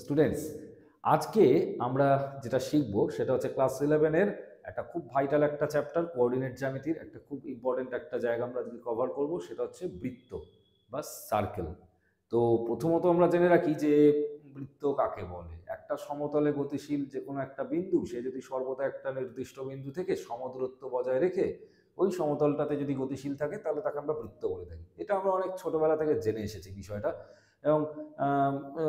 Students, আজকে আমরা যেটা শিখবো সেটা হচ্ছে ক্লাস 11-এর একটা খুব ভাইটাল একটা চ্যাপ্টার, কোঅর্ডিনেট জ্যামিতির একটা খুব ইম্পর্টেন্ট একটা জায়গা আমরা যদি কভার করব, সেটা হচ্ছে বৃত্ত বা সার্কেল। তো প্রথমত আমরা জেনে রাখি যে বৃত্ত কাকে বলে। একটা সমতলে গতিশীল যে কোনো একটা বিন্দু, সে যদি সর্বদা একটা নির্দিষ্ট বিন্দু থেকে সমদূরত্ব বজায় রেখে ওই সমতলটাতে যদি গতিশীল থাকে, তাহলে তাকে আমরা বৃত্ত বলে থাকি। এটা আমরা অনেক ছোটবেলা থেকে জেনে এসেছি বিষয়টা, এবং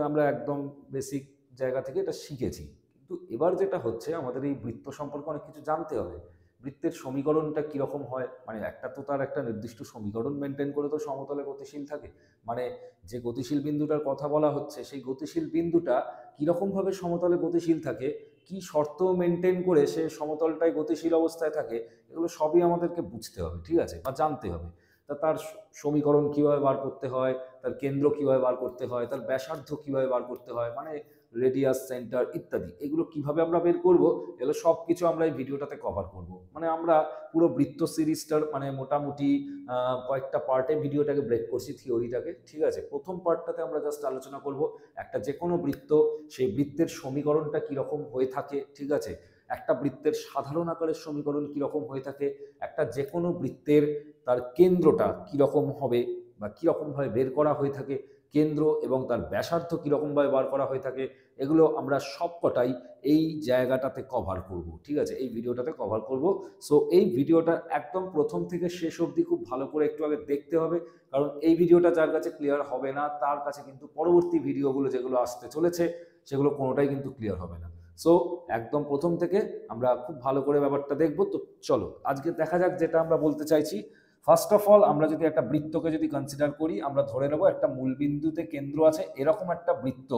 আমরা একদম বেসিক জায়গা থেকে এটা শিখেছি। কিন্তু এবার যেটা হচ্ছে, আমাদের এই বৃত্ত সম্পর্কে অনেক কিছু জানতে হবে। বৃত্তের সমীকরণটা কীরকম হয়, মানে একটা তো তার একটা নির্দিষ্ট সমীকরণ মেনটেন করে তো সমতলে গতিশীল থাকে। মানে যে গতিশীল বিন্দুটার কথা বলা হচ্ছে, সেই গতিশীল বিন্দুটা কীরকমভাবে সমতলে গতিশীল থাকে, কি শর্ত মেনটেন করে সে সমতলটায় গতিশীল অবস্থায় থাকে, এগুলো সবই আমাদেরকে বুঝতে হবে, ঠিক আছে, বা জানতে হবে। তা তার সমীকরণ কীভাবে বার করতে হয়, তার কেন্দ্র কীভাবে বার করতে হয়, তার ব্যাসার্ধ কীভাবে বার করতে হয়, মানে রেডিয়াস, সেন্টার ইত্যাদি, এগুলো কিভাবে আমরা বের করব, এগুলো সব কিছু আমরা এই ভিডিওটাতে কভার করব। মানে আমরা পুরো বৃত্ত সিরিজটার মানে মোটামুটি কয়েকটা পার্টে ভিডিওটাকে ব্রেক করছি, থিওরিটাকে, ঠিক আছে। প্রথম পার্টটাতে আমরা জাস্ট আলোচনা করব একটা যে কোনো বৃত্ত, সেই বৃত্তের সমীকরণটা কীরকম হয়ে থাকে, ঠিক আছে। একটা বৃত্তের সাধারণ আকারের সমীকরণ কীরকম হয়ে থাকে, একটা যে কোনো বৃত্তের তার কেন্দ্রটা কীরকম হবে বা কীরকমভাবে বের করা হয়ে থাকে, কেন্দ্র এবং তার ব্যাসার্ধ কীরকমভাবে বার করা হয়ে থাকে, এগুলো আমরা সবকটাই এই জায়গাটাতে কভার করব, ঠিক আছে, এই ভিডিওটাতে কভার করব। সো এই ভিডিওটা একদম প্রথম থেকে শেষ অবধি খুব ভালো করে একটু আগে দেখতে হবে, কারণ এই ভিডিওটা যার কাছে ক্লিয়ার হবে না, তার কাছে কিন্তু পরবর্তী ভিডিওগুলো যেগুলো আসতে চলেছে সেগুলো কোনোটাই কিন্তু ক্লিয়ার হবে না। সো একদম প্রথম থেকে আমরা খুব ভালো করে ব্যাপারটা দেখব। তো চলো আজকে দেখা যাক যেটা আমরা বলতে চাইছি। ফার্স্ট অফ অল, আমরা যদি একটা বৃত্তকে যদি কনসিডার করি, আমরা ধরে নেব একটা মূলবিন্দুতে কেন্দ্র আছে, এরকম একটা বৃত্ত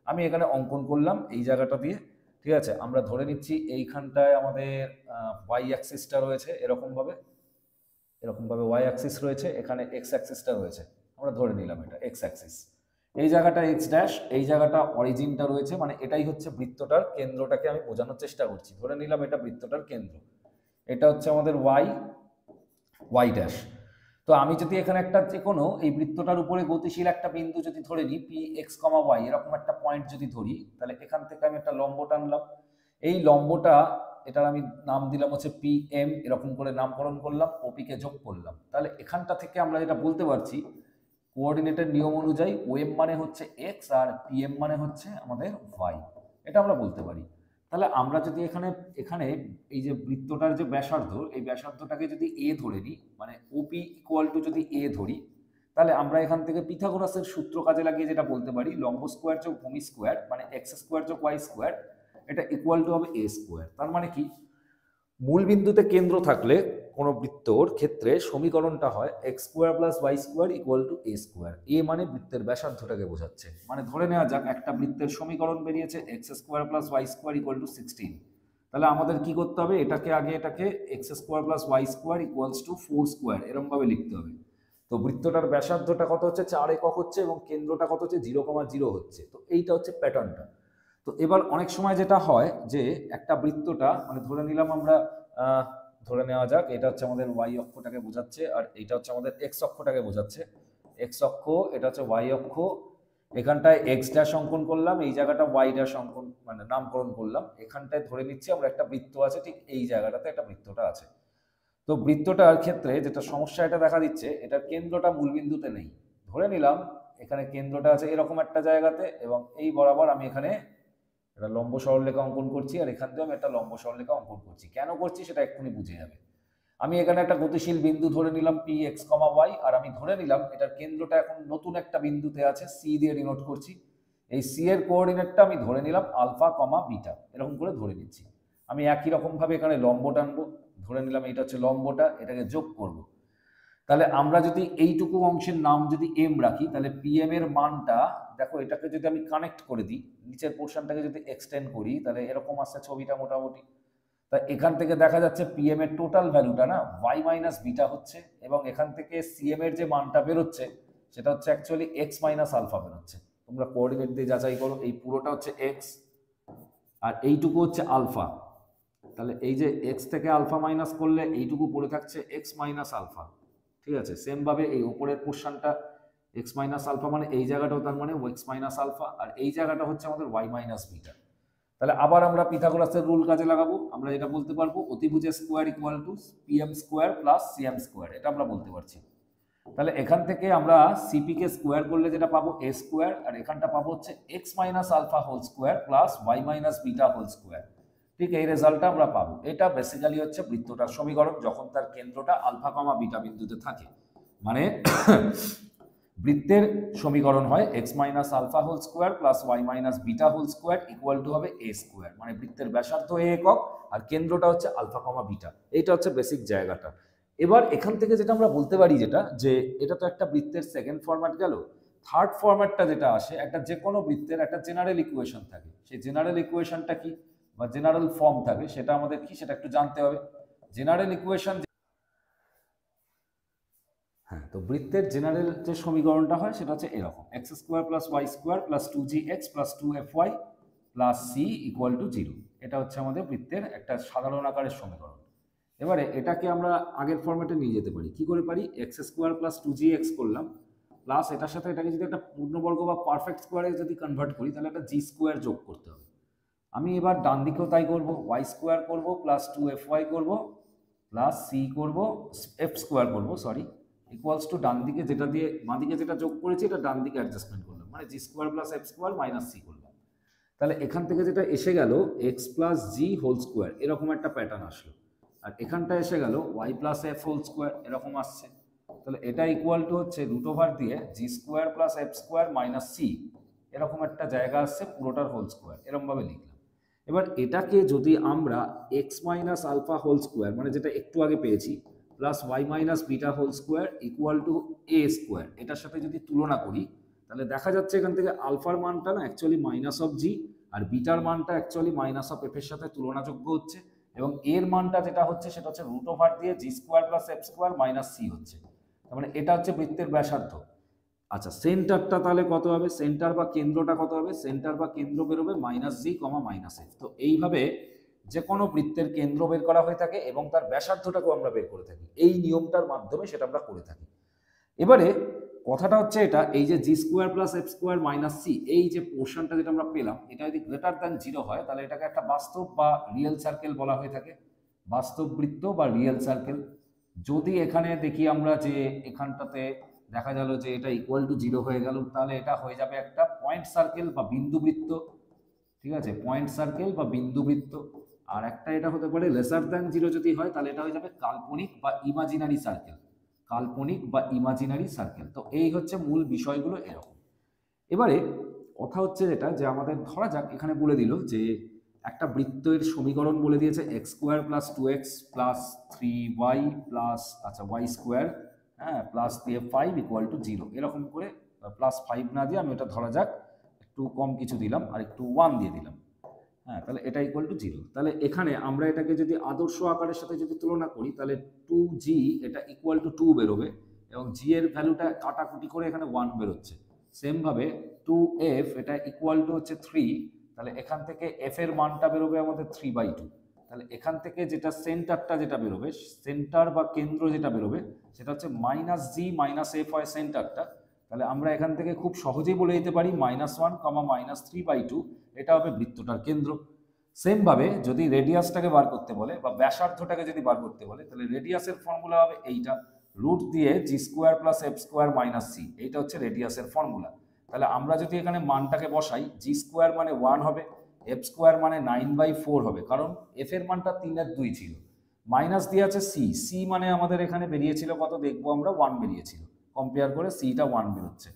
আমি এখানে অঙ্কন করলাম এই জায়গাটা দিয়ে, ঠিক আছে। আমরা ধরে নিচ্ছি এইখানটায় আমাদের ওয়াই অ্যাক্সিসটা রয়েছে, এরকমভাবে ওয়াই অ্যাক্সিস রয়েছে, এখানে এক্স অ্যাক্সিসটা রয়েছে, আমরা ধরে নিলাম এটা এক্স অ্যাক্সিস। এই জায়গাটা এক্স ড্যাশ, এই জায়গাটা অরিজিনটা রয়েছে, মানে এটাই হচ্ছে বৃত্তটার কেন্দ্রটাকে আমি বোঝানোর চেষ্টা করছি। ধরে নিলাম এটা বৃত্তটার কেন্দ্র, এটা হচ্ছে আমাদের ওয়াই ড্যাশ। তো আমি যদি এখানে একটা যে কোনো এই বৃত্তটার উপরে গতিশীল একটা বিন্দু যদি ধরে নিই, পি এক্স কমা ওয়াই, এরকম একটা পয়েন্ট যদি ধরি, তাহলে এখান থেকে আমি একটা লম্ব টানলাম। এই লম্বটা, এটার আমি নাম দিলাম হচ্ছে পি এম, এরকম করে নামকরণ করলাম, ওপিকে যোগ করলাম। তাহলে এখানটা থেকে আমরা যেটা বলতে পারছি, কোঅর্ডিনেটের নিয়ম অনুযায়ী ওএম মানে হচ্ছে এক্স আর পিএম মানে হচ্ছে আমাদের ওয়াই, এটা আমরা বলতে পারি। তাহলে আমরা যদি এখানে এখানে এই যে বৃত্তটার যে ব্যাসার্ধ, এই ব্যাসার্ধটাকে যদি এ ধরে নিই, মানে ওপি ইকুয়াল টু যদি এ ধরি, তাহলে আমরা এখান থেকে পিথাগোরাসের সূত্র কাজে লাগিয়ে যেটা বলতে পারি, লম্ব স্কোয়ার যোগ ভূমি স্কোয়ার মানে এক্স স্কোয়ার যোগ ওয়াই স্কোয়ার, এটা ইকুয়াল টু হবে এ স্কোয়ার। তার মানে কি, মূল বিন্দুতে কেন্দ্র থাকলে কোনো বৃত্তর ক্ষেত্রে সমীকরণটা হয় X square plus Y square equal to A square. A মানে বৃত্তের ব্যাসার্ধটাকে বোঝাচ্ছে। মানে ধরে নেওয়া যাক একটা বৃত্তের সমীকরণ বেরিয়েছে X square plus Y square equal to 16। তাহলে আমাদের কি করতে হবে, এটাকে X square plus Y square equals to 4 square এরকম ভাবে লিখতে হবে। তো বৃত্তটার ব্যাসার্ধটা কত হচ্ছে, 4 একক হচ্ছে, এবং কেন্দ্রটা কত হচ্ছে, 0,0 হচ্ছে। তো এইটা হচ্ছে প্যাটার্নটা। তো এবার অনেক সময় যেটা হয় যে একটা বৃত্তটা, মানে ধরে নিলাম আমরা, ধরে নেওয়া যাক এটা হচ্ছে আমাদের ওয়াই অক্ষটাকে বোঝাচ্ছে, আর এইটা হচ্ছে আমাদের এক্স অক্ষটাকে বোঝাচ্ছে। এক্স অক্ষ, এটা হচ্ছে ওয়াই অক্ষ, এখানটায় এক্স ড্যাশ অঙ্কন করলাম, এই জায়গাটা ওয়াই ড্যাশ অঙ্কন মানে নামকরণ করলাম। এখানটায় ধরে নিচ্ছি আমরা একটা বৃত্ত আছে, ঠিক এই জায়গাটাতে একটা বৃত্তটা আছে। তো বৃত্তটার ক্ষেত্রে যেটা সমস্যা এটা দেখা দিচ্ছে, এটার কেন্দ্রটা মূলবিন্দুতে নেই। ধরে নিলাম এখানে কেন্দ্রটা আছে এরকম একটা জায়গাতে, এবং এই বরাবর আমি এখানে একটা লম্ব সরলরেখা অঙ্কন করছি, আর এখান থেকে আমি একটা লম্ব সরলরেখা অঙ্কন করছি। কেন করছি সেটা এক্ষুনি বুঝে যাবে। আমি এখানে একটা গতিশীল বিন্দু ধরে নিলাম পি এক্স কমা ওয়াই, আর আমি ধরে নিলাম এটার কেন্দ্রটা এখন নতুন একটা বিন্দুতে আছে, সি দিয়ে ডিনোট করছি। এই সি এর কোঅর্ডিনেটটা আমি ধরে নিলাম আলফা কমা বিটা, এরকম করে ধরে নিচ্ছি। আমি একই রকম ভাবে এখানে লম্ব টানবো, ধরে নিলাম এটা হচ্ছে লম্বটা, এটাকে যোগ করব। তাহলে আমরা যদি এইটুকু অংশের নাম যদি এম রাখি, তাহলে পিএম এর মানটা দেখো, এটাকে যদি আমি কানেক্ট করে দিই, নিচের পোর্শনটাকে যদি এক্সটেন্ড করি, তাহলে এরকম আসছে ছবিটা মোটামুটি। তা এখান থেকে দেখা যাচ্ছে পিএম এর টোটাল ভ্যালুটা না ওয়াই মাইনাস বিটা হচ্ছে, এবং এখান থেকে সিএম এর যে মানটা বেরোচ্ছে সেটা হচ্ছে অ্যাকচুয়ালি এক্স মাইনাস আলফা বেরোচ্ছে। তোমরা কোঅর্ডিনেট দিয়ে যাচাই করো, এই পুরোটা হচ্ছে এক্স আর এইটুকু হচ্ছে আলফা। তাহলে এই যে এক্স থেকে আলফা মাইনাস করলে এইটুকু পড়ে থাকছে এক্স মাইনাস আলফা, ঠিক আছে। সেম ভাবে এই উপরের পোর্শনটা এক্স মাইনাস আলফা মানে এই জায়গাটাও তার মানে এক্স মাইনাস আলফা, আর এই জায়গাটা হচ্ছে আমাদের ওয়াই মাইনাস বিটা। তাহলে আবার আমরা পিথাগোরাসের রুল কাজে লাগাবো, আমরা এটা বলতে পারবো অতিভুজের square equal to PM square plus CM square, এটা আমরা বলতে পারছি। তাহলে এখান থেকে আমরা সিপি কে স্কোয়ার করলে যেটা পাবো এ স্কোয়ার, আর এখানটা পাবো হচ্ছে X minus alpha whole square plus Y minus beta whole square. ঠিক এই রেজাল্টটা আমরা পাবো। এটা বেসিক্যালি হচ্ছে বৃত্তটার সমীকরণ যখন তার কেন্দ্রটা আলফা কমা বিটা বিন্দুতে থাকে। মানে বৃত্তের সমীকরণ হয় X minus alpha whole square plus Y minus beta whole square equal to হবে এ স্কোয়ার। মানে বৃত্তের ব্যাসার্ধ এ একক আর কেন্দ্রটা হচ্ছে আলফা কমা বিটা। এইটা হচ্ছে বেসিক জায়গাটা। এবার এখান থেকে যেটা আমরা বলতে পারি যেটা, যে এটা তো একটা বৃত্তের সেকেন্ড ফরম্যাট গেল। থার্ড ফরম্যাটটা যেটা আসে, একটা যে কোনো বৃত্তের একটা জেনারেল ইকুয়েশন থাকে। সেই জেনারেল ইকুয়েশনটা কি বা জেনারেল ফর্ম থাকে, সেটা আমাদের কি সেটা একটু জানতে হবে। জেনারেল ইকুয়েশন, হ্যাঁ, তো বৃত্তের জেনারেল যে সমীকরণটা হয় সেটা হচ্ছে এরকম: X square plus Y square plus 2gx plus 2fy plus C equal to 0। এটা হচ্ছে আমাদের বৃত্তের একটা সাধারণ আকারের সমীকরণ। এবারে এটাকে আমরা আগের ফর্মেটে নিয়ে যেতে পারি। কি করে পারি? এক্স স্কোয়ার প্লাস 2gx করলাম, প্লাস এটার সাথে এটাকে যদি একটা পূর্ণবর্গ বা পারফেক্ট স্কোয়ারে যদি কনভার্ট করি তাহলে একটা জি স্কোয়ার যোগ করতে হবে। আমি এবার ডান দিকেও তাই করব, ওয়াই স্কোয়ার করবো প্লাস 2fy করবো প্লাস সি করবো, এফ স্কোয়ার করবো সরি, ইকুয়ালস টু ডান দিকে যেটা দিয়ে বাঁ দিকে যেটা যোগ করেছি এটা ডান দিকে অ্যাডজাস্টমেন্ট করলাম, মানে G square plus F square minus C করলাম। তাহলে এখান থেকে যেটা এসে গেল X plus G whole square, এরকম একটা প্যাটার্ন আসলো। আর এখানটা এসে গেল Y plus F whole square, এরকম আসছে। তাহলে এটা ইকুয়াল টু হচ্ছে রুট ওভার দিয়ে G square plus F square minus C, এরকম একটা জায়গা আসছে পুরোটার হোল স্কোয়ার, এরকমভাবে লিখলাম। এবার এটাকে যদি আমরা X minus alpha whole square, মানে যেটা একটু আগে পেয়েছি, plus Y minus beta whole square equal to A square, এটার সাথে যদি তুলনা করি তাহলে দেখা যাচ্ছে এখান থেকে আলফার মানটা না অ্যাকচুয়ালি মাইনাস অফ জি, আর বিটার মানটা অ্যাকচুয়ালি মাইনাস অফ এফ এর সাথে তুলনাযোগ্য হচ্ছে, এবং এর মানটা যেটা হচ্ছে সেটা হচ্ছে রুট ওভার দিয়ে G square plus F square minus C হচ্ছে। তার মানে এটা হচ্ছে বৃত্তের ব্যাসার্ধ। আচ্ছা, সেন্টারটা তাহলে কত হবে? সেন্টার বা কেন্দ্রটা কত হবে? সেন্টার বা কেন্দ্র বেরোবে মাইনাস জি কমা মাইনাস এফ। তো এইভাবে যে কোনো বৃত্তের কেন্দ্র বের করা হয়ে থাকে এবং তার ব্যাসার্ধটাকেও আমরা বের করে থাকি। এই নিয়মটার মাধ্যমে সেটা আমরা করে থাকি। এবারে কথাটা হচ্ছে এটা, এই যে G square plus F square minus C, এই যে পোর্শনটা যেটা আমরা পেলাম, এটা যদি গ্রেটার দ্যান 0 হয় তাহলে এটাকে একটা বাস্তব বা রিয়েল সার্কেল বলা হয়ে থাকে, বাস্তব বৃত্ত বা রিয়েল সার্কেল। যদি এখানে দেখি আমরা যে এখানটাতে দেখা গেল যে এটা ইকুয়াল টু 0 হয়ে গেল, তাহলে এটা হয়ে যাবে একটা পয়েন্ট সার্কেল বা বিন্দু বৃত্ত। ঠিক আছে, পয়েন্ট সার্কেল বা বিন্দু বৃত্ত। আর একটা এটা হতে পারে লেসার দ্যান 0 যদি হয় তাহলে এটা হয়ে যাবে কাল্পনিক বা ইমাজিনারি সার্কেল, কাল্পনিক বা ইমাজিনারি সার্কেল। তো এই হচ্ছে মূল বিষয়গুলো এরকম। এবারে কথা হচ্ছে যেটা, যে আমাদের ধরা যাক এখানে বলে দিল যে একটা বৃত্তের সমীকরণ বলে দিয়েছে x square plus 2x plus 3y plus আচ্ছা ওয়াই স্কোয়ার, হ্যাঁ, প্লাস দিয়ে 5 ইকুয়াল টু 0, এরকম করে প্লাস 5 না দিয়ে আমি এটা ধরা যাক একটু কম কিছু দিলাম আর একটু 1 দিয়ে দিলাম, হ্যাঁ, তাহলে এটা ইকুয়াল টু 0। তাহলে এখানে আমরা এটাকে যদি আদর্শ আকারের সাথে যদি তুলনা করি তাহলে 2g এটা ইকুয়াল টু 2 বেরোবে, এবং জি এর ভ্যালুটা কাটাকুটি করে এখানে 1 বেরোচ্ছে। সেমভাবে 2f এটা ইকুয়াল টু হচ্ছে 3, তাহলে এখান থেকে f এর মানটা বেরোবে আমাদের 3/2। তাহলে এখান থেকে যেটা সেন্টারটা যেটা বেরোবে, সেন্টার বা কেন্দ্র যেটা বেরোবে সেটা হচ্ছে মাইনাস জি মাইনাস এফ হয় সেন্টারটা। তাহলে আমরা এখান থেকে খুব সহজেই বলে দিতে পারি -1, -3/2, এটা হবে বৃত্তটার কেন্দ্র। সেম ভাবে যদি রেডিয়াসটাকে বার করতে বলে বা ব্যাসার্ধটাকে যদি বার করতে বলে তাহলে রেডিয়াসের ফর্মুলা হবে এইটা, রুট দিয়ে G square plus F square minus C, এইটা হচ্ছে রেডিয়াসের ফর্মুলা। তাহলে আমরা যদি এখানে মানটাকে বসাই, জি স্কোয়ার মানে 1 হবে, এফ স্কোয়ার মানে 9/4 হবে, কারণ এফ এর মানটা 3/2 ছিল, মাইনাস দিয়ে আছে সি, সি মানে আমাদের এখানে বেরিয়েছিল কত দেখবো আমরা, 1 বেরিয়েছিল, কম্পেয়ার করে সিটা 1 বেরোচ্ছে।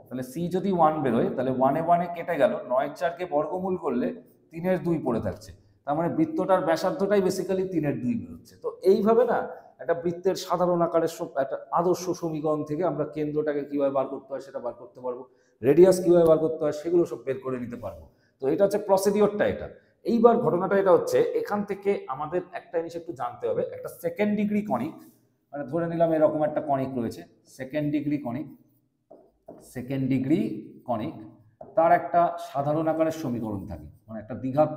তাহলে সি যদি 1 বেরোয় তাহলে 1 কেটে গেল, 9/4কে বর্গমূল করলে 3/2 পড়ে থাকছে, তার মানে বৃত্তটার ব্যাসার্ধটাই বেসিক্যালি 3/2 বেরোচ্ছে। তো এইভাবে না একটা বৃত্তের সাধারণ আকারের একটা আদর্শ সমীকরণ থেকে আমরা কেন্দ্রটাকে কিভাবে বার করতে হয় সেটা বার করতে পারবো, রেডিয়াস কিভাবে বার করতে হয় সেগুলো সব বের করে নিতে পারবো। তো এটা হচ্ছে প্রসিডিওরটা এটা। এইবার ঘটনাটা এটা হচ্ছে, এখান থেকে আমাদের একটা জিনিস একটু জানতে হবে, একটা সেকেন্ড ডিগ্রি কনিক, মানে ধরে নিলাম এরকম একটা কনিক রয়েছে, second degree conic, second degree conic, তার একটা সাধারণ আকারের সমীকরণ থাকে, মানে একটা দ্বিঘাত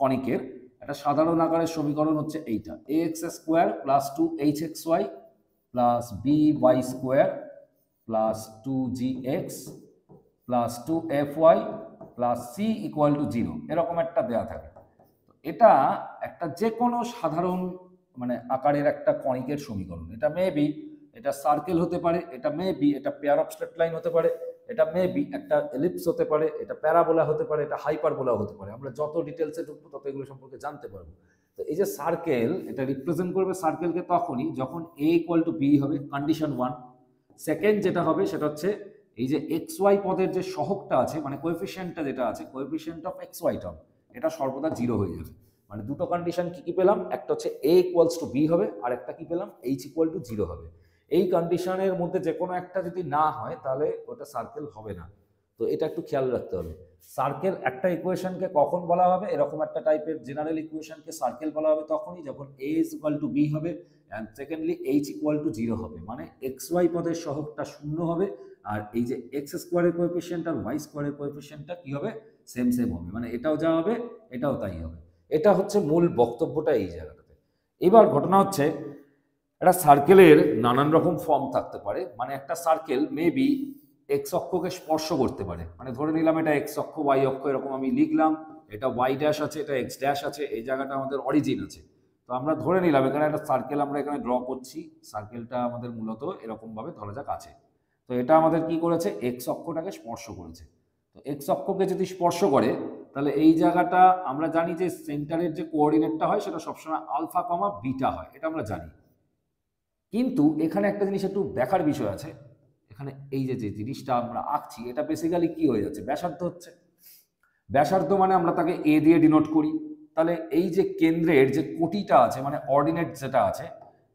কনিকের একটা সাধারণ আকারের সমীকরণ হচ্ছে এইটা, ax square plus 2hxy plus by square plus 2gx plus 2fy plus c equal to 0, এরকম একটা দেওয়া থাকে। এটা একটা যে কোনো সাধারণ মানে আকারের একটা কনিকের সমীকরণ। এটা মেবি এটা সার্কেল হতে পারে, এটা মেবি এটা পেয়ার অফ স্ট্রেট লাইন হতে পারে, এটা মেবি একটা এলিপস হতে পারে, এটা প্যারাবোলা হতে পারে, এটা হাইপারবোলা হতে পারে। আমরা যত ডিটেলসে ঢুকবো তত এগুলো সম্পর্কে জানতে পারবো। তো এই যে সার্কেল, এটা রিপ্রেজেন্ট করবে সার্কেলকে তখনই যখন a ইকুয়াল টু বি হবে, কন্ডিশন 1। সেকেন্ড যেটা হবে সেটা হচ্ছে এই যে এক্স ওয়াই পদের যে সহগটা আছে, মানে কোএফিসিয়েন্টটা যেটা আছে, coefficient of X Y term, এটা সর্বদা 0 হয়ে যাবে। মানে দুটো কন্ডিশন কি কি পেলাম, একটা হচ্ছে a ইকুয়ালস টু বি হবে, আর একটা কি পেলাম h ইকুয়াল টু 0 হবে। এই কন্ডিশনের মধ্যে যে কোনো একটা যদি না হয় তাহলে ওটা সার্কেল হবে না। তো এটা একটু খেয়াল রাখতে হবে। সার্কেল একটা ইকুয়েশনকে কখন বলা হবে, এরকম একটা টাইপের জেনারেল ইকুয়েশনকে সার্কেল বলা হবে তখনই যখন a is equal to b হবে and secondly h equal to 0 হবে। মানে এক্স ওয়াই পদের সহগটা 0 হবে, আর এই যে এক্স স্কোয়ারের কোএফিসিয়েন্ট আর ওয়াই স্কোয়ারের কোএফিসিয়েন্টটা কি হবে, সেম সেম হবে। মানে এটাও যা হবে এটাও তাই হবে। এটা হচ্ছে মূল বক্তব্যটা এই জায়গাটাতে। এবার ঘটনা হচ্ছে একটা সার্কেলের নানান রকম ফর্ম থাকতে পারে। মানে একটা সার্কেল মেবি এক্স অক্ষকে স্পর্শ করতে পারে। মানে ধরে নিলাম এটা এক্স অক্ষ ওয়াই অক্ষ এরকম আমি লিখলাম, এটা ওয়াই ড্যাশ আছে, এটা এক্স ড্যাশ আছে, এই জায়গাটা আমাদের অরিজিন আছে। তো আমরা ধরে নিলাম এখানে একটা সার্কেল আমরা এখানে ড্র করছি, সার্কেলটা আমাদের মূলত এরকম ভাবে ধরা যাক আছে। তো এটা আমাদের কি করেছে, এক্স অক্ষটাকে স্পর্শ করেছে। তো এক্স অক্ষকে যদি স্পর্শ করে তাহলে এই জায়গাটা আমরা জানি যে সেন্টারের যে কোঅর্ডিনেটটা হয় সেটা সবসময় আলফা কমা বিটা হয়, এটা আমরা জানি। কিন্তু এখানে একটা জিনিস একটু দেখার বিষয় আছে। এখানে এই যে যে জিনিসটা আমরা আঁকছি এটা বেসিক্যালি কি হয়ে যাচ্ছে, ব্যাসার্ধ হচ্ছে। ব্যাসার্ধ মানে আমরা তাকে এ দিয়ে ডিনোট করি। তাহলে এই যে কেন্দ্রের যে কোটিটা আছে মানে অর্ডিনেট যেটা আছে,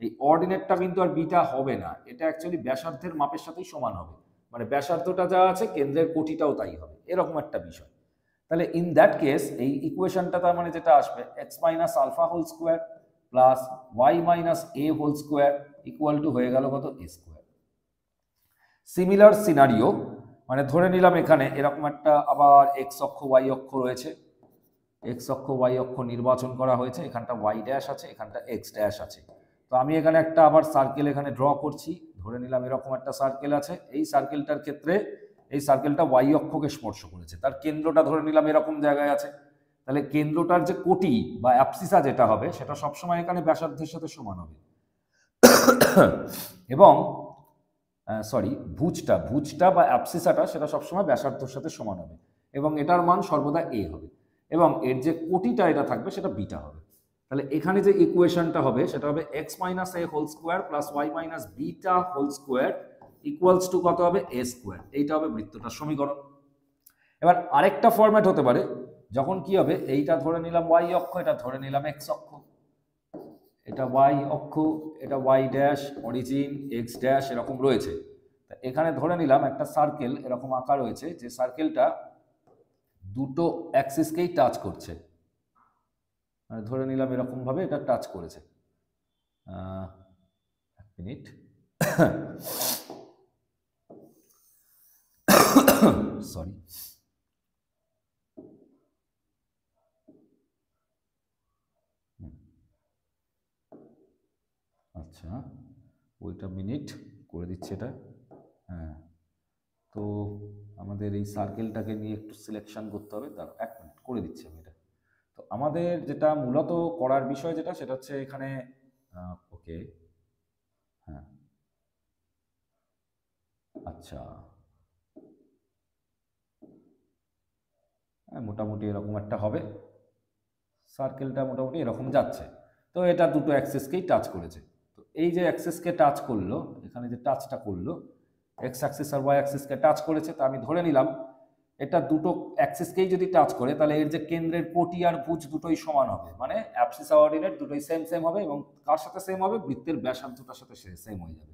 এই অর্ডিনেটটা কিন্তু আর বিটা হবে না, এটা অ্যাকচুয়ালি ব্যাসার্ধের মাপের সাথেই সমান হবে। মানে ব্যাসার্ধটা যা আছে কেন্দ্রের কোটিটাও তাই হবে, এরকম একটা বিষয়। তাহলে ইন দ্যাট কেস এই ইকুয়েশনটা তার মানে যেটা আসবে X minus alpha whole square plus Y minus A whole square equal to হয়ে গেল কত, এ স্কোয়ার। সিমিলার সিনারিও, মানে ধরে নিলাম এখানে এরকম একটা আবার এক্স অক্ষ ওয়াই অক্ষ রয়েছে, এক্স অক্ষ ওয়াই অক্ষ নির্বাচন করা হয়েছে, এখানটা ওয়াই ড্যাশ আছে, এখানটা এক্স ড্যাশ আছে। তো আমি এখানে একটা আবার সার্কেল এখানে ড্র করছি, ধরে নিলাম এরকম একটা সার্কেল আছে। এই সার্কেলটার ক্ষেত্রে এই সার্কেলটা ওয়াই অক্ষকে স্পর্শ করেছে, তার কেন্দ্রটা ধরে নিলাম এরকম জায়গায় আছে। তাহলে কেন্দ্রটার যে কোটি বা অ্যাবসিসা যেটা হবে সেটা সবসময় এখানে ব্যাসার্ধের সাথে সমান হবে। এবং সরি ভুজটা বা অ্যাবসিসাটা সেটা সবসময় ব্যাসার্ধের সাথে সমান হবে, এবং এটার মান সর্বদা এ হবে, এবং এর যে কোটিটা এটা থাকবে সেটা বিটা হবে। তাহলে এখানে যে ইকুয়েশনটা হবে সেটা হবে X minus A whole square plus Y minus beta whole square equals to কত হবে, এ স্কোয়ার। এইটা হবে বৃত্তটার সমীকরণ। এবার আরেকটা ফরম্যাট হতে পারে যখন কি হবে, এইটা ধরে নিলাম ওয়াই অক্ষ, এটা ধরে নিলাম এক্স অক্ষ, এটা ওয়াই অক্ষ, এটা Y dash origin X dash এরকম রয়েছে। এখানে ধরে নিলাম একটা সার্কেল এরকম আঁকা রয়েছে, যে সার্কেলটা দুটো অ্যাক্সিসকেই টাচ করছে। মানে ধরে নিলাম এরকম ভাবে এটা টাচ করেছে। এক মিনিট, সরি। আচ্ছা ওইটা মিনিট করে দিচ্ছে এটা। হ্যাঁ, তো আমাদের এই সার্কেলটাকে নিয়ে একটু সিলেকশন করতে হবে, দাঁড়াও এক মিনিট করে দিচ্ছি আমি এটা। তো আমাদের যেটা মূলত করার বিষয় যেটা সেটা হচ্ছে এখানে ওকে, হ্যাঁ আচ্ছা, হ্যাঁ মোটামুটি এরকম একটা হবে, সার্কেলটা মোটামুটি এরকম যাচ্ছে। তো এটা দুটো অ্যাক্সিসকেই টাচ করেছে। তো এই যে অ্যাক্সিসকে টাচ করলো, এখানে যে টাচটা করলো এক্স অ্যাক্সিস আর ওয়াই অ্যাক্সিসকে টাচ করেছে, তা আমি ধরে নিলাম এটা দুটো অ্যাক্সিসকেই যদি টাচ করে তাহলে এর যে কেন্দ্রের কোটি আর ভুজ দুটোই সমান হবে। মানে অ্যাবসিস আর অর্ডিনেট দুটোই সেম সেম হবে, এবং কার সাথে সেম হবে, বৃত্তের ব্যাসার্ধটার সাথে সেম হয়ে যাবে।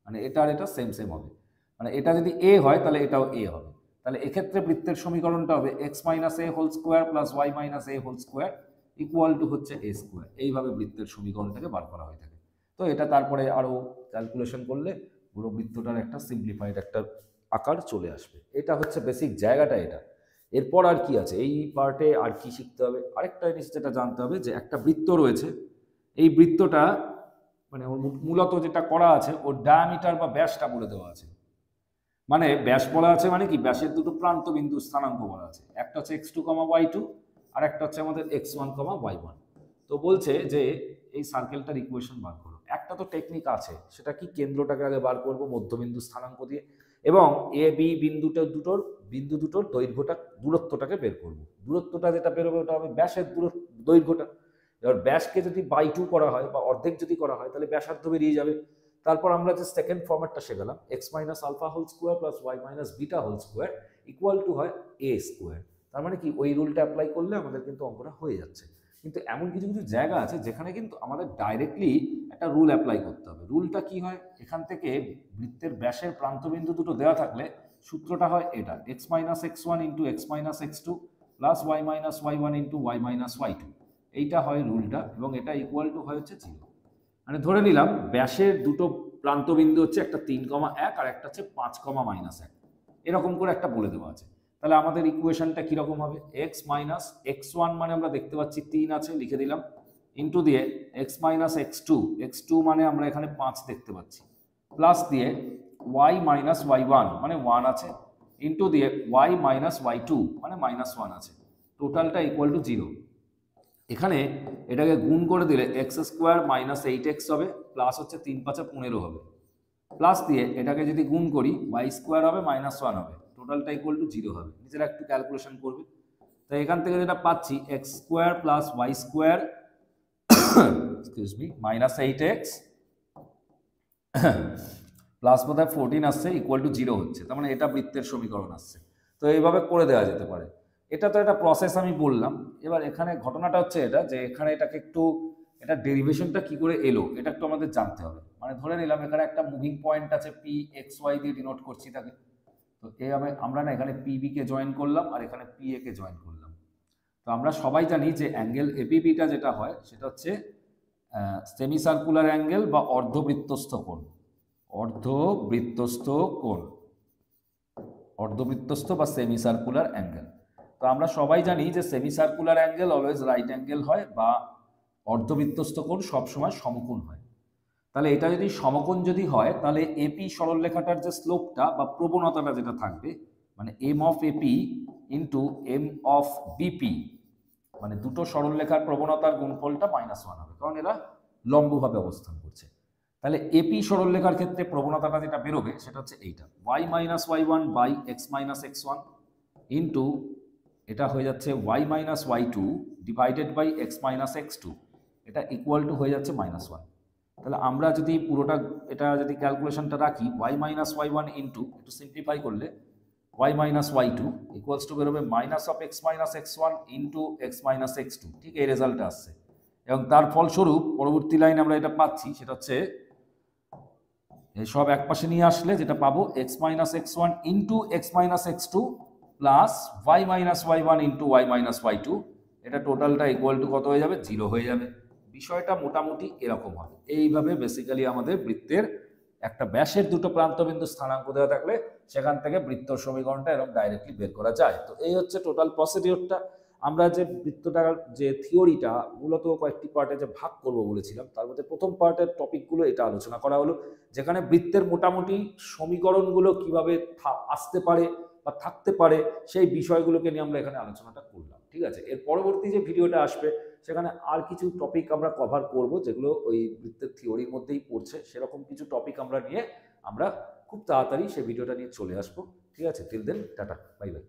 মানে এটা আর এটা সেম সেম হবে। মানে এটা যদি এ হয় তাহলে এটাও এ হবে। তাহলে এক্ষেত্রে বৃত্তের সমীকরণটা হবে X minus A whole square plus Y minus A whole square equal to হচ্ছে এ স্কোয়ার। এইভাবে বৃত্তের সমীকরণটাকে বার করা হয়ে থাকে। তো এটা তারপরে আরো ক্যালকুলেশন করলে পুরো বৃত্তটার একটা সিম্পলিফাইড একটা আকার চলে আসবে। এটা হচ্ছে বেসিক জায়গাটা এটা। এরপর আর কি আছে এই পার্টে, আর কি শিখতে হবে, আরেকটা জিনিস যেটা জানতে হবে যে একটা বৃত্ত রয়েছে, এই বৃত্তটা মানে মূলত যেটা করা আছে ওর ডায়ামিটার বা ব্যাসটা বলে দেওয়া আছে। মানে ব্যাস বলা আছে মানে কি, ব্যাসের দুটো প্রান্ত বিন্দু স্থানাঙ্ক বলা আছে, একটা হচ্ছে x2, y2, আর একটা হচ্ছে আমাদের x1, y1। তো বলছে যে এই সার্কেলটার ইকুয়েশন বার করো। একটা তো টেকনিক আছে, সেটা কি, কেন্দ্রটাকে আগে বার করব মধ্যবিন্দু স্থানাঙ্ক দিয়ে, এবং এ বি বিন্দু দুটোর দূরত্বটাকে বের করব। দূরত্বটা যেটা বেরোবে ওটা হবে ব্যাসের দৈর্ঘ্যটা। এবার ব্যাসকে যদি বাই 2 করা হয় বা অর্ধেক যদি করা হয়, তাহলে ব্যাসার্ধ বেরিয়ে যাবে। তারপর আমরা যে সেকেন্ড ফরম্যাটটা শিখলাম, X minus alpha whole square plus Y minus beta whole square equal to হয় এ স্কোয়ার। তার মানে কি, ওই রুলটা অ্যাপ্লাই করলে আমাদের কিন্তু অঙ্কটা হয়ে যাচ্ছে। কিন্তু এমন কিছু কিছু জায়গা আছে যেখানে কিন্তু আমাদের ডাইরেক্টলি একটা রুল অ্যাপ্লাই করতে হবে। রুলটা কি হয়, এখান থেকে বৃত্তের ব্যাসের প্রান্তবিন্দু দুটো দেওয়া থাকলে সূত্রটা হয় এটা, X minus X one into X minus X two plus Y minus Y one into Y minus Y two. এইটা হয় রুলটা, এবং এটা ইকুয়াল টু হয় হচ্ছে 0। মানে ধরে নিলাম ব্যাসের দুটো প্রান্তবিন্দু হচ্ছে একটা 3,1 আর একটা হচ্ছে 5,-1, এরকম করে একটা বলে দেওয়া আছে। তাহলে আমাদের ইকুয়েশনটা কিরকম হবে, এক্স মাইনাস এক্স ওয়ান মানে আমরা দেখতে পাচ্ছি 3 আছে, লিখে দিলাম, ইন্টু দিয়ে এক্স মাইনাস এক্স টু মানে আমরা এখানে 5 দেখতে পাচ্ছি, প্লাস দিয়ে ওয়াই মাইনাস ওয়াই ওয়ান মানে 1 আছে, ইন্টু দিয়ে ওয়াই মাইনাস ওয়াই টু মানে -1 আছে। টোটালটা ইকুয়াল টু 0। এখানে এটাকে গুণ করে দিলে এক্স স্কোয়ার মাইনাস 8x হবে, প্লাস হচ্ছে 3×5 = 15 হবে, প্লাস দিয়ে এটাকে যদি গুণ করি ওয়াই স্কোয়ার হবে -1 হবে, টোটালটা ইকুয়াল টু 0 হবে। নিজেরা একটু ক্যালকুলেশন করবে। তাই এখান থেকে যেটা পাচ্ছি, X square plus Y square excuse me -8x plus বোধহয় 14 আসছে, ইকুয়াল টু 0 হচ্ছে। তার মানে এটা বৃত্তের সমীকরণ আসছে। তো এইভাবে করে দেওয়া যেতে পারে। এটা তো একটা প্রসেস আমি বললাম। এবার এখানে ঘটনাটা হচ্ছে এটা, যে এখানে এটাকে একটু, এটা ডেরিভেশনটা কি করে এলো এটা একটু আমাদের জানতে হবে। মানে ধরে নিলাম এখানে একটা মুভিং পয়েন্ট আছে, পি এক্স ওয়াই দিয়ে ডিনোট করছি তাকে। তো এইভাবে আমরা না এখানে পিবি কে জয়েন করলাম আর এখানে পি এ কে জয়েন করলাম। তো আমরা সবাই জানি যে অ্যাঙ্গেল এপিবিটা যেটা হয় সেটা হচ্ছে সেমি সার্কুলার অ্যাঙ্গেল বা অর্ধবৃত্তস্থ কোণ। অর্ধবৃত্তস্থ কোণ, অর্ধবৃত্তস্থ বা সেমি সার্কুলার অ্যাঙ্গেল। তো আমরা সবাই জানি যে semi circular angle always right angle হয়, বা অর্ধবৃত্তস্থ কোণ সবসময় সমকোণ হয়। তাহলে এটা যদি সমকোণ যদি হয়, তাহলে এপি সরলরেখাটার যে স্লোপটা বা প্রবণতাটা যেটা থাকবে, মানে M of AP into M of BP, মানে দুটো সরলরেখার প্রবণতার গুণফলটা -1 হবে, কারণ এরা লম্বভাবে অবস্থান করছে। তাহলে এপি সরলরেখার ক্ষেত্রে প্রবণতাটা যেটা বেরোবে সেটা হচ্ছে এইটা, y minus Y one by X minus X one into এটা হয়ে যাচ্ছে y minus Y two divided by X minus X two, এটা ইকুয়াল টু হয়ে যাচ্ছে -1। তাহলে আমরা যদি পুরোটা এটা যদি ক্যালকুলেশনটা রাখি, y minus Y one into, একটু সিম্পলিফাই করলে y minus Y two equals to বেরোবে minus of X minus X one into X minus X two. ঠিক এই রেজাল্টটা আসছে, এবং তার ফলস্বরূপ পরবর্তী লাইন আমরা এটা পাচ্ছি, সেটা হচ্ছে এই সব এক পাশে নিয়ে আসলে যেটা পাবো, X minus X one into X minus X two plus Y minus Y one into Y minus Y two, এটা টোটালটা ইকুয়াল টু কত হয়ে যাবে, 0 হয়ে যাবে। বিষয়টা মোটামুটি এরকম হবে। এইভাবে বেসিক্যালি আমাদের বৃত্তের একটা ব্যাসের দুটো প্রান্তবিন্দু স্থানাঙ্ক দেওয়া থাকলে সেখান থেকে বৃত্ত সমীকরণটা এরকম ডাইরেক্টলি বের করা যায়। তো এই হচ্ছে টোটাল প্রসিডিওরটা। আমরা যে বৃত্তটার যে থিওরিটা মূলত কয়েকটি পার্টে যে ভাগ করব বলেছিলাম, তার মধ্যে প্রথম পার্টের টপিকগুলো এটা আলোচনা করা হলো, যেখানে বৃত্তের মোটামুটি সমীকরণগুলো কিভাবে আসতে পারে বা থাকতে পারে সেই বিষয়গুলোকে নিয়ে আমরা এখানে আলোচনাটা করলাম। ঠিক আছে, এর পরবর্তী যে ভিডিওটা আসবে সেখানে আর কিছু টপিক আমরা কভার করব, যেগুলো ওই বৃত্তের থিওরির মধ্যেই পড়ছে। সেরকম কিছু টপিক আমরা নিয়ে আমরা খুব তাড়াতাড়ি সেই ভিডিওটা নিয়ে চলে আসবো। ঠিক আছে, till then tata, bye by.